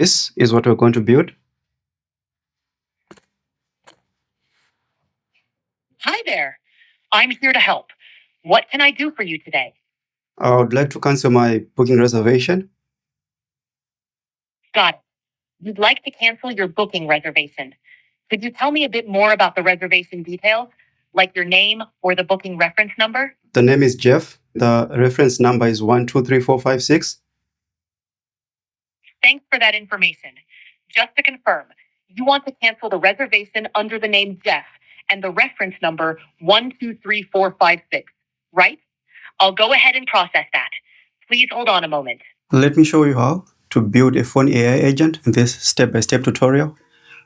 This is what we're going to build. Hi there. I'm here to help. What can I do for you today? I would like to cancel my booking reservation. Got it. You'd like to cancel your booking reservation. Could you tell me a bit more about the reservation details, like your name or the booking reference number? The name is Jeff. The reference number is 123456. Thanks for that information. Just to confirm, you want to cancel the reservation under the name Jeff and the reference number 123456, right? I'll go ahead and process that. Please hold on a moment. Let me show you how to build a phone AI agent in this step-by-step tutorial.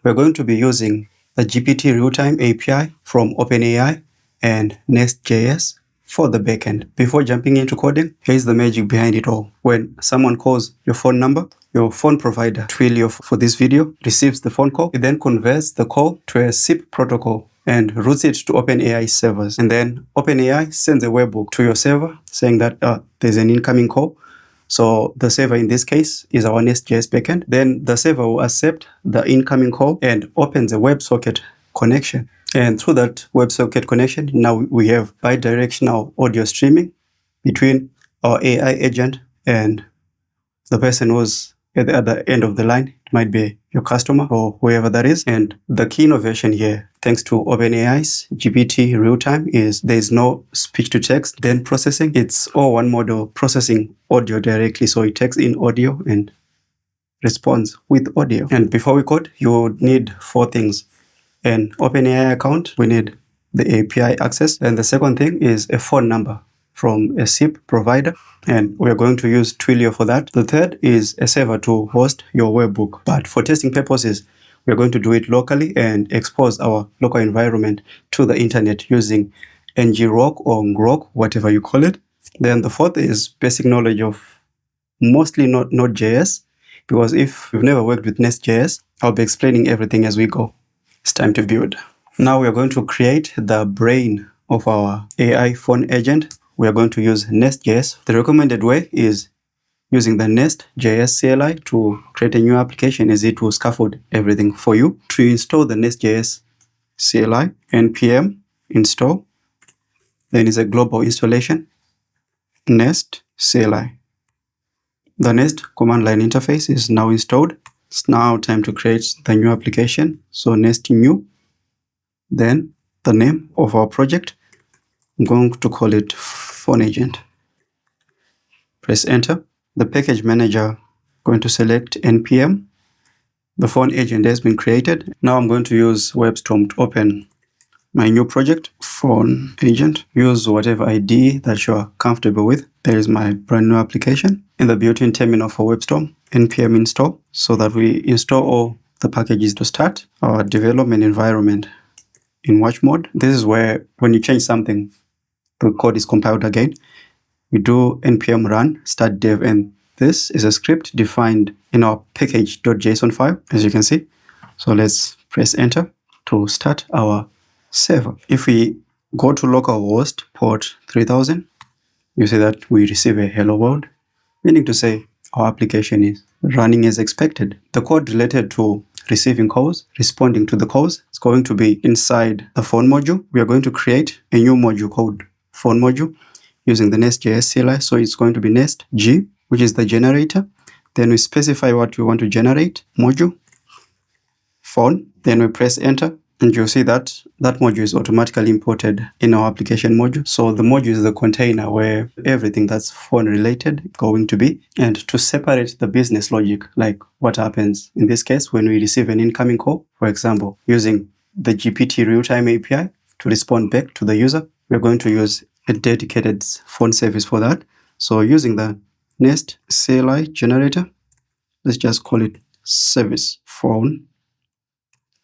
We're going to be using the GPT Realtime API from OpenAI and Nest.js for the backend. Before jumping into coding, here's the magic behind it all. When someone calls your phone number, your phone provider, Twilio for this video, receives the phone call. It then converts the call to a SIP protocol and routes it to OpenAI servers. And then OpenAI sends a webhook to your server saying that there's an incoming call. So the server in this case is our Nest.js backend. Then the server will accept the incoming call and opens a WebSocket connection. And through that WebSocket connection, now we have bidirectional audio streaming between our AI agent and the person who's at the other end of the line. It might be your customer or whoever that is. And the key innovation here, thanks to OpenAI's GPT Realtime, is there's no speech-to-text then processing. It's all one model processing audio directly. So it takes in audio and responds with audio. And before we code, you would need 4 things. An OpenAI account, we need the API access. And the second thing is a phone number from a SIP provider, and we're going to use Twilio for that. The third is a server to host your webhook. But for testing purposes, we're going to do it locally and expose our local environment to the internet using ngrok or ngrok, whatever you call it. Then the fourth is basic knowledge of mostly Node.js, because if you've never worked with Nest.js, I'll be explaining everything as we go. It's time to build. Now we're going to create the brain of our AI phone agent. We are going to use Nest.js. The recommended way is using the Nest.js CLI to create a new application, as it will scaffold everything for you. To install the Nest.js CLI, npm install, then is a global installation, Nest CLI. The Nest command line interface is now installed. It's now time to create the new application. So Nest new, then the name of our project. I'm going to call it phone agent. Press enter. The package manager, going to select npm. The phone agent has been created. Now I'm going to use WebStorm to open my new project, phone agent. Use whatever ID that you're comfortable with. There is my brand new application. In the built-in terminal for WebStorm, npm install, so that we install all the packages to start our development environment in watch mode. This is where when you change something, the code is compiled again. We do npm run start dev, and this is a script defined in our package.json file, as you can see. So let's press enter to start our server. If we go to localhost port 3000, you see that we receive a hello world, meaning to say our application is running as expected. The code related to receiving calls, responding to the calls, is going to be inside the phone module. We are going to create a new module called phone module using the Nest.js CLI. So it's going to be Nest G, which is the generator. Then we specify what we want to generate, module, phone. Then we press enter, and you'll see that that module is automatically imported in our application module. So the module is the container where everything that's phone related going to be. And to separate the business logic, like what happens in this case when we receive an incoming call, for example, using the GPT Realtime API to respond back to the user, we're going to use a dedicated phone service for that. So using the Nest CLI generator, let's just call it service phone.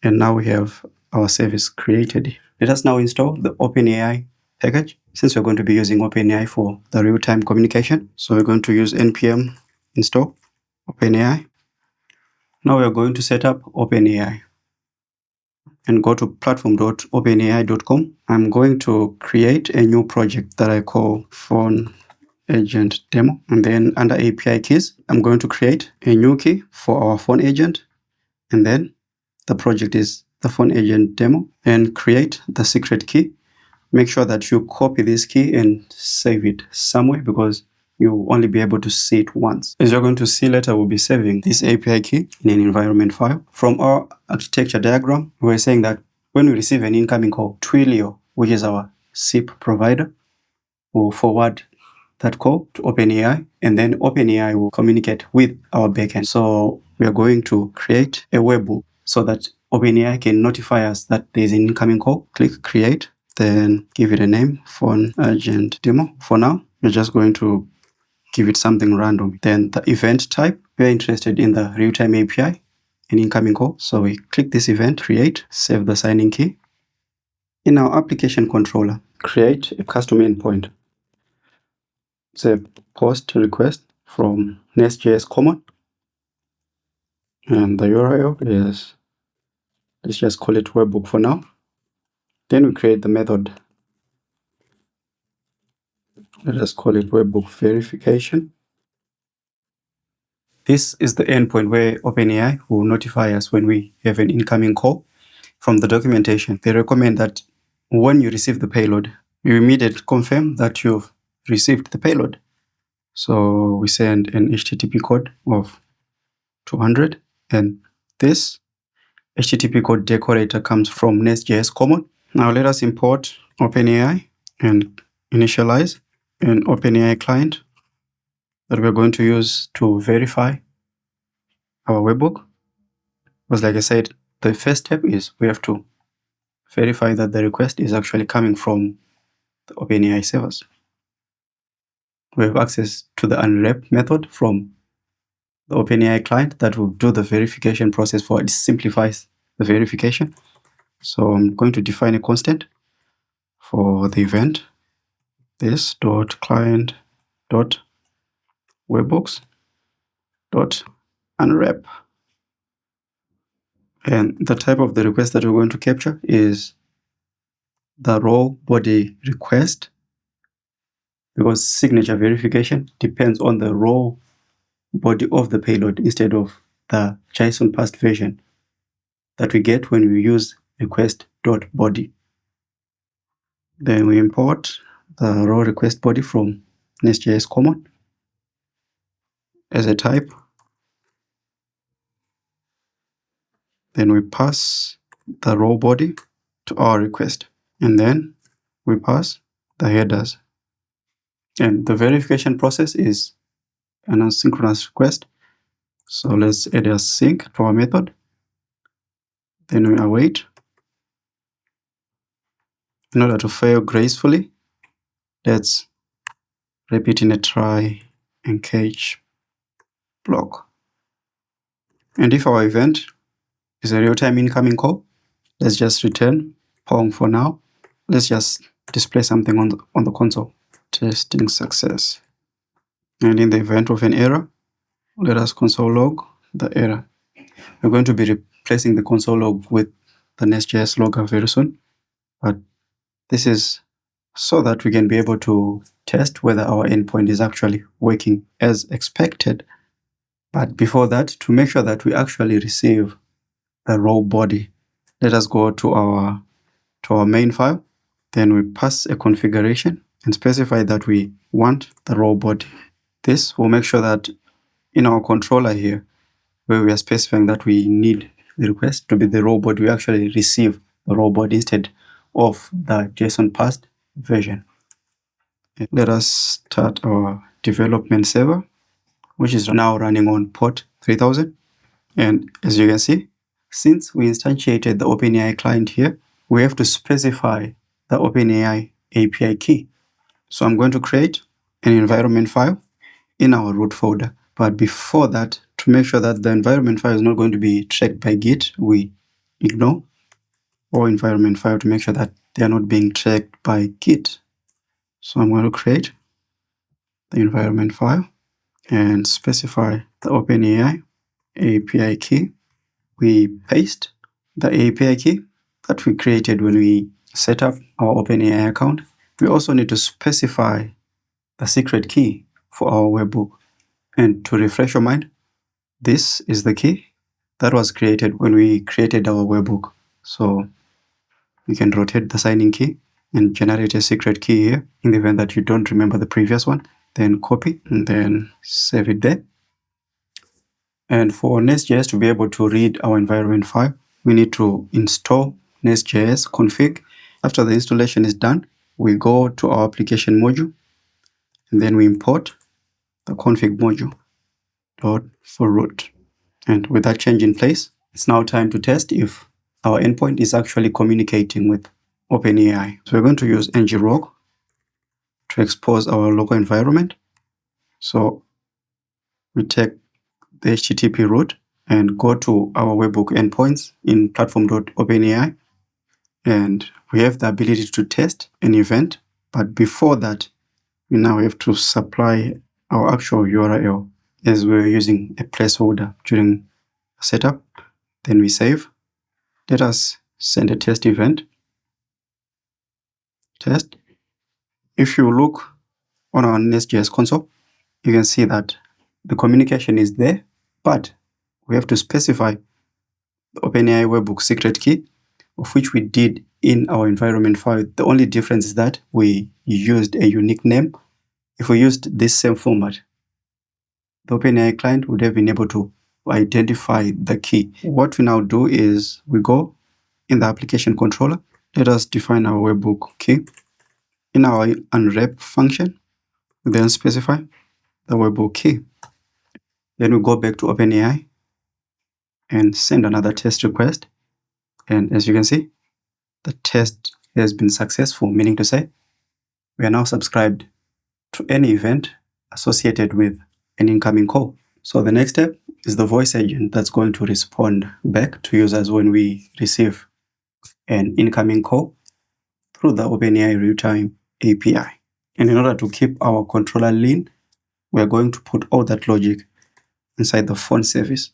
And now we have our service created. Let us now install the OpenAI package, since we're going to be using OpenAI for the real-time communication. So we're going to use npm install OpenAI. Now we're going to set up OpenAI and go to platform.openai.com. I'm going to create a new project that I call phone agent demo. And then under API keys, I'm going to create a new key for our phone agent. And then the project is the phone agent demo, and create the secret key. Make sure that you copy this key and save it somewhere, because you'll only be able to see it once. As you're going to see later, we'll be saving this API key in an environment file. From our architecture diagram, we're saying that when we receive an incoming call, Twilio, which is our SIP provider, will forward that call to OpenAI, and then OpenAI will communicate with our backend. So we are going to create a webhook so that OpenAI can notify us that there's an incoming call. Click create, then give it a name, phone agent demo. For now, we're just going to give it something random. Then the event type, we're interested in the real-time API, an incoming call. So we click this event, create, save the signing key. In our application controller, create a custom endpoint. Say post request from Nest.js common, and the URL is, let's just call it webhook for now. Then we create the method. Let us call it webhook verification. This is the endpoint where OpenAI will notify us when we have an incoming call. From the documentation, they recommend that when you receive the payload, you immediately confirm that you've received the payload. So we send an HTTP code of 200, and this HTTP code decorator comes from Nest.js common. Now let us import OpenAI and initialize an OpenAI client that we're going to use to verify our webhook. Because like I said, the first step is we have to verify that the request is actually coming from the OpenAI servers. We have access to the unwrap method from the OpenAI client that will do the verification process for it. Simplifies the verification. So I'm going to define a constant for the event, this dot client dot webhooks dot unwrap, and the type of the request that we're going to capture is the raw body request, because signature verification depends on the raw body of the payload instead of the JSON parsed version that we get when we use request.body. Then we import the raw request body from Nest.js common as a type. Then we pass the raw body to our request, and then we pass the headers. And the verification process is an asynchronous request. So let's add a sync to our method. Then we await. In order to fail gracefully, let's repeat in a try and catch block. And if our event is a real-time incoming call, let's just return Pong for now. Let's just display something on the console. Testing success. And in the event of an error, let us console log the error. We're going to be replacing the console log with the Nest.js logger very soon. But this is so that we can be able to test whether our endpoint is actually working as expected. But before that, to make sure that we actually receive the raw body, let us go to our main file. Then we pass a configuration and specify that we want the raw body. This will make sure that in our controller here, where we are specifying that we need the request to be the raw body, we actually receive the raw body instead of the JSON parsed version. Let us start our development server, which is now running on port 3000. And as you can see, since we instantiated the OpenAI client here, we have to specify the OpenAI API key. So I'm going to create an environment file in our root folder. But before that, to make sure that the environment file is not going to be tracked by Git, we ignore all environment file to make sure that they are not being tracked by Git. So I'm going to create the environment file and specify the OpenAI API key. We paste the API key that we created when we set up our OpenAI account. We also need to specify the secret key for our webhook. And to refresh your mind, this is the key that was created when we created our webhook. So you can rotate the signing key and generate a secret key here in the event that you don't remember the previous one. Then copy and then save it there. And for Nest.js to be able to read our environment file, we need to install Nest.js config. After the installation is done, we go to our application module and then we import the config module for root. And with that change in place, it's now time to test if our endpoint is actually communicating with OpenAI. So we're going to use ngrok to expose our local environment. So we take the HTTP route and go to our webhook endpoints in platform.openai. And we have the ability to test an event. But before that, we now have to supply our actual URL as we're using a placeholder during setup. Then we save. Let us send a test event. Test. If you look on our Nest.js console, you can see that the communication is there, but we have to specify the OpenAI webhook secret key, of which we did in our environment file. The only difference is that we used a unique name. If we used this same format, the OpenAI client would have been able to identify the key. What we now do is we go in the application controller. Let us define our webhook key. In our unwrap function, we then specify the webhook key. Then we go back to OpenAI and send another test request. And as you can see, the test has been successful, meaning to say we are now subscribed to any event associated with an incoming call. So the next step is the voice agent that's going to respond back to users when we receive an incoming call through the OpenAI real-time API. And in order to keep our controller lean, we are going to put all that logic inside the phone service.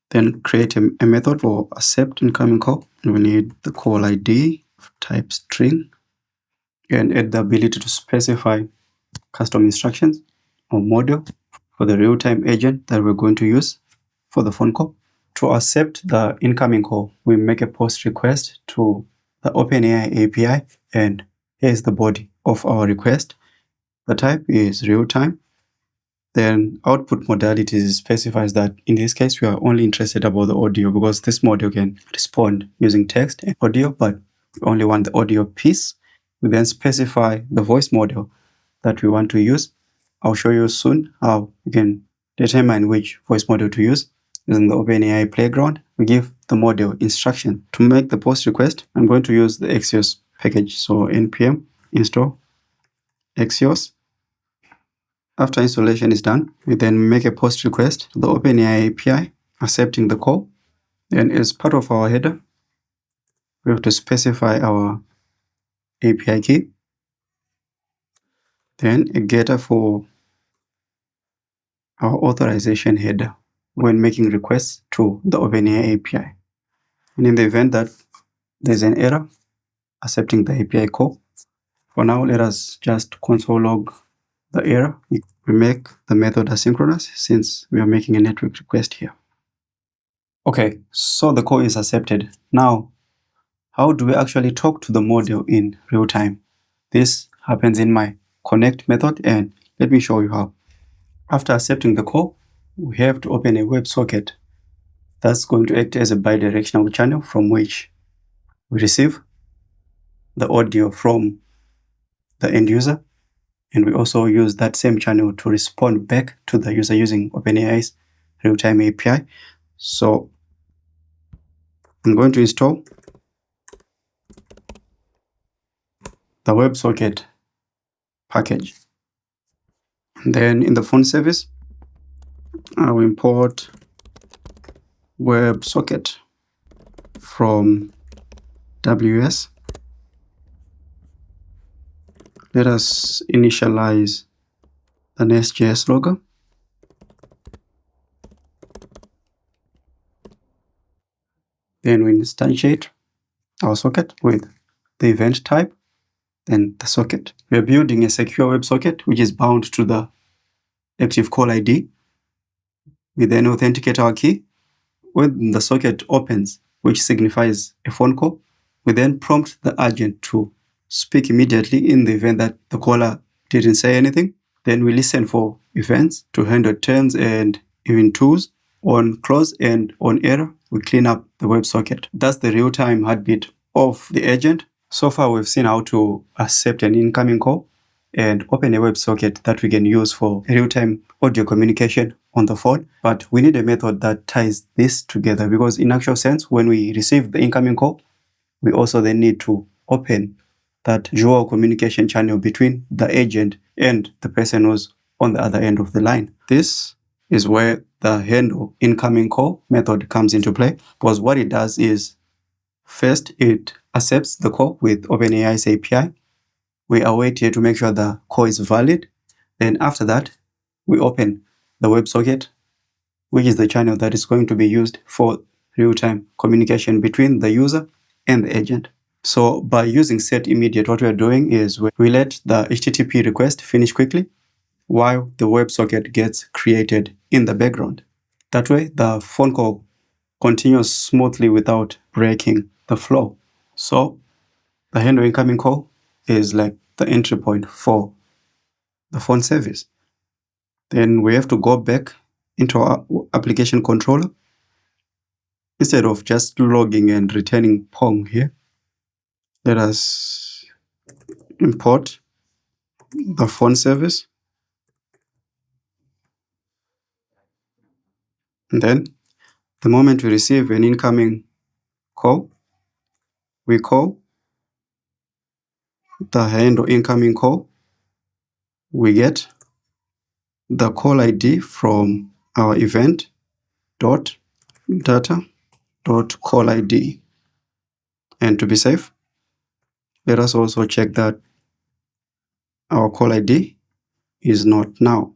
Then create a method for accept incoming call. And we need the call ID of type string and add the ability to specify custom instructions or model for the real-time agent that we're going to use for the phone call. To accept the incoming call, we make a post request to the OpenAI API, and here's the body of our request. The type is real-time. Then output modalities specifies that in this case, we are only interested about the audio because this module can respond using text and audio, but we only want the audio piece. We then specify the voice model that we want to use. I'll show you soon how you can determine which voice model to use. Using the OpenAI playground, we give the model instruction. To make the post request, I'm going to use the Axios package. So npm install Axios. After installation is done, we then make a post request to the OpenAI API, accepting the call. Then as part of our header, we have to specify our API key. Then a getter for our authorization header when making requests to the OpenAI API. And in the event that there's an error accepting the API call, for now, let us just console log the error. We make the method asynchronous since we are making a network request here. Okay, so the call is accepted. Now, how do we actually talk to the model in real time? This happens in my connect method, and let me show you how. After accepting the call, we have to open a WebSocket that's going to act as a bidirectional channel from which we receive the audio from the end user. And we also use that same channel to respond back to the user using OpenAI's real-time API. So I'm going to install the WebSocket package. And then in the phone service, I will import WebSocket from WS. Let us initialize the Nest.js logo. Then we instantiate our socket with the event type. then the socket. We are building a secure WebSocket which is bound to the active call ID. We then authenticate our key. When the socket opens, which signifies a phone call, we then prompt the agent to speak immediately in the event that the caller didn't say anything. Then we listen for events to handle turns and even twos. On close and on error, we clean up the WebSocket. That's the real-time heartbeat of the agent. So far, we've seen how to accept an incoming call and open a WebSocket that we can use for real-time audio communication on the phone. But we need a method that ties this together, because in actual sense, when we receive the incoming call, we also then need to open that dual communication channel between the agent and the person who's on the other end of the line. This is where the handle incoming call method comes into play, because what it does is, first, it accepts the call with OpenAI's API. We await here to make sure the call is valid. Then after that, we open the WebSocket, which is the channel that is going to be used for real-time communication between the user and the agent. So by using setImmediate, what we are doing is we let the HTTP request finish quickly while the WebSocket gets created in the background. That way, the phone call continues smoothly without breaking the flow. So the handle incoming call is like the entry point for the phone service. Then we have to go back into our application controller. Instead of just logging and returning Pong here, let us import the phone service. And then the moment we receive an incoming call, we call the handle incoming call. We get the call ID from our event.data.call-id. And to be safe, let us also check that our call ID is not now.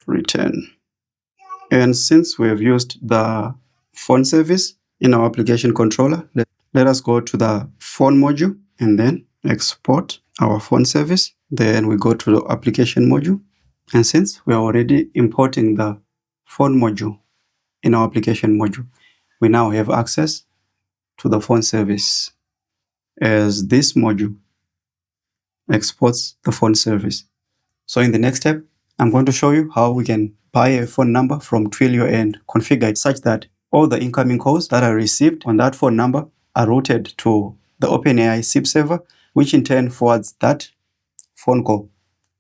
Return. And since we have used the phone service in our application controller, let us go to the phone module and then export our phone service. Then we go to the application module. And since we are already importing the phone module in our application module, we now have access to the phone service, as this module exports the phone service. So in the next step, I'm going to show you how we can buy a phone number from Twilio and configure it such that all the incoming calls that are received on that phone number are routed to the OpenAI SIP server, which in turn forwards that phone call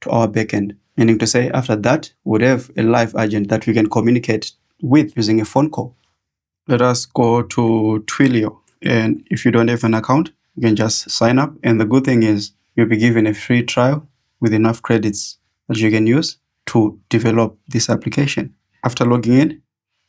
to our backend. Meaning to say, after that, we'll have a live agent that we can communicate with using a phone call. Let us go to Twilio. And if you don't have an account, you can just sign up. And the good thing is you'll be given a free trial with enough credits that you can use to develop this application. After logging in,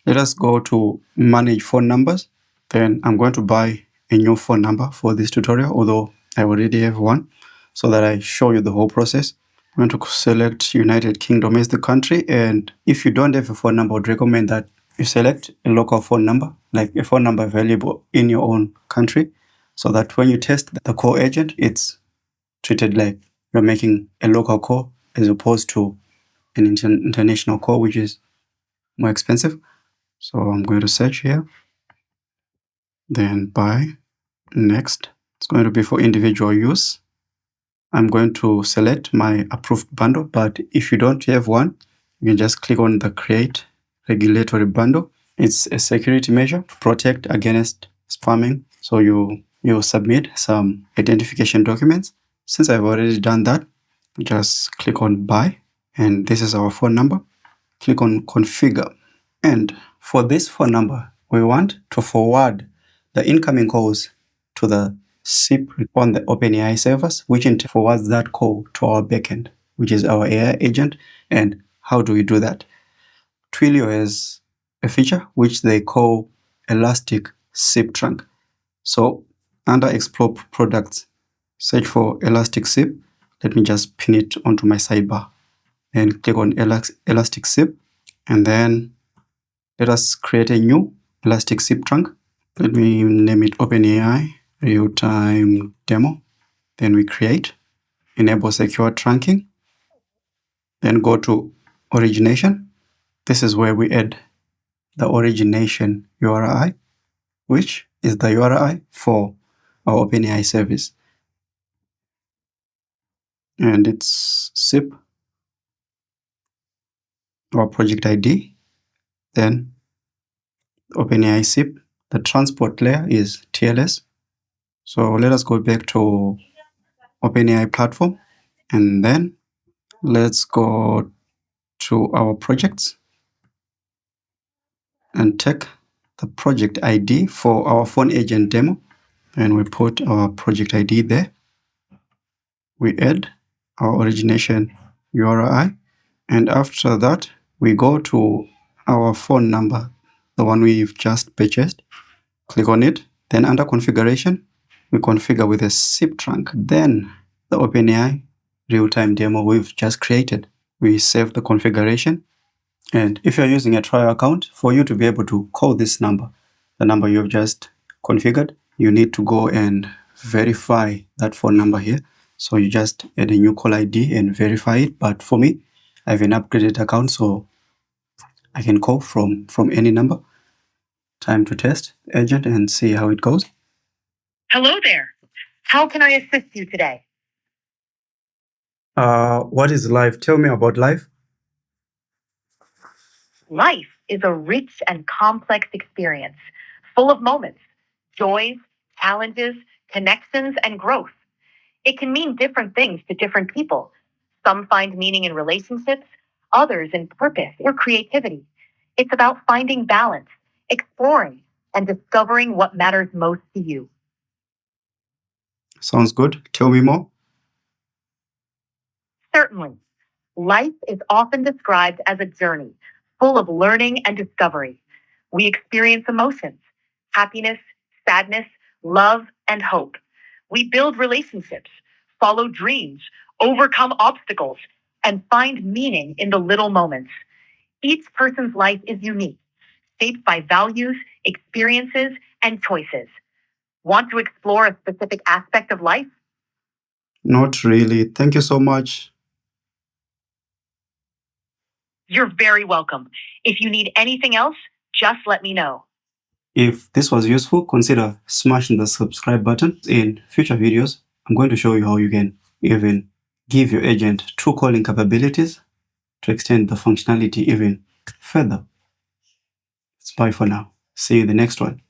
let us go to manage phone numbers. Then I'm going to buy a new phone number for this tutorial, although I already have one, so that I show you the whole process. I'm going to select United Kingdom as the country. And if you don't have a phone number, I would recommend that you select a local phone number, like a phone number available in your own country, so that when you test the call agent, it's treated like you're making a local call as opposed to an international call, which is more expensive. So I'm going to search here, then buy, next. It's going to be for individual use. I'm going to select my approved bundle, but if you don't have one, you can just click on the create regulatory bundle. It's a security measure to protect against spamming. So you submit some identification documents. Since I've already done that, just click on buy, and this is our phone number. Click on configure. And for this phone number, we want to forward the incoming calls to the SIP on the OpenAI servers, which in turn forwards that call to our backend, which is our AI agent. And how do we do that? Twilio has a feature which they call Elastic SIP Trunk. So under Explore Products, search for Elastic SIP. Let me just pin it onto my sidebar and click on Elastic SIP. And then let us create a new Elastic SIP Trunk. Let me name it OpenAI Real-Time Demo. Then we create. enable secure trunking, then go to origination. This is where we add the origination URI, which is the URI for our OpenAI service. And it's SIP, our project ID, then OpenAI SIP. The transport layer is TLS. So let us go back to OpenAI platform, and then let's go to our projects and take the project ID for our phone agent demo, and we put our project ID there. We add our origination URI, and after that we go to our phone number, the one we've just purchased. Click on it, then under configuration we configure with a SIP trunk, then the OpenAI real-time demo we've just created. We save the configuration, and if you're using a trial account, for you to be able to call this number, the number you've just configured, you need to go and verify that phone number here. So you just add a new call ID and verify it. But for me, I have an upgraded account, so I can call from any number. Time to test agent and see how it goes. Hello there. How can I assist you today? What is life? Tell me about life. Life is a rich and complex experience, full of moments, joys, challenges, connections, and growth. It can mean different things to different people. Some find meaning in relationships, others in purpose or creativity. It's about finding balance, exploring, and discovering what matters most to you. Sounds good. Tell me more. Certainly. Life is often described as a journey full of learning and discovery. We experience emotions, happiness, sadness, love, and hope. We build relationships, follow dreams, overcome obstacles, and find meaning in the little moments. Each person's life is unique, shaped by values, experiences, and choices. Want to explore a specific aspect of life? Not really. Thank you so much. You're very welcome. If you need anything else, just let me know. If this was useful, consider smashing the subscribe button. In future videos, I'm going to show you how you can even give your agent true calling capabilities to extend the functionality even further. It's bye for now. See you in the next one.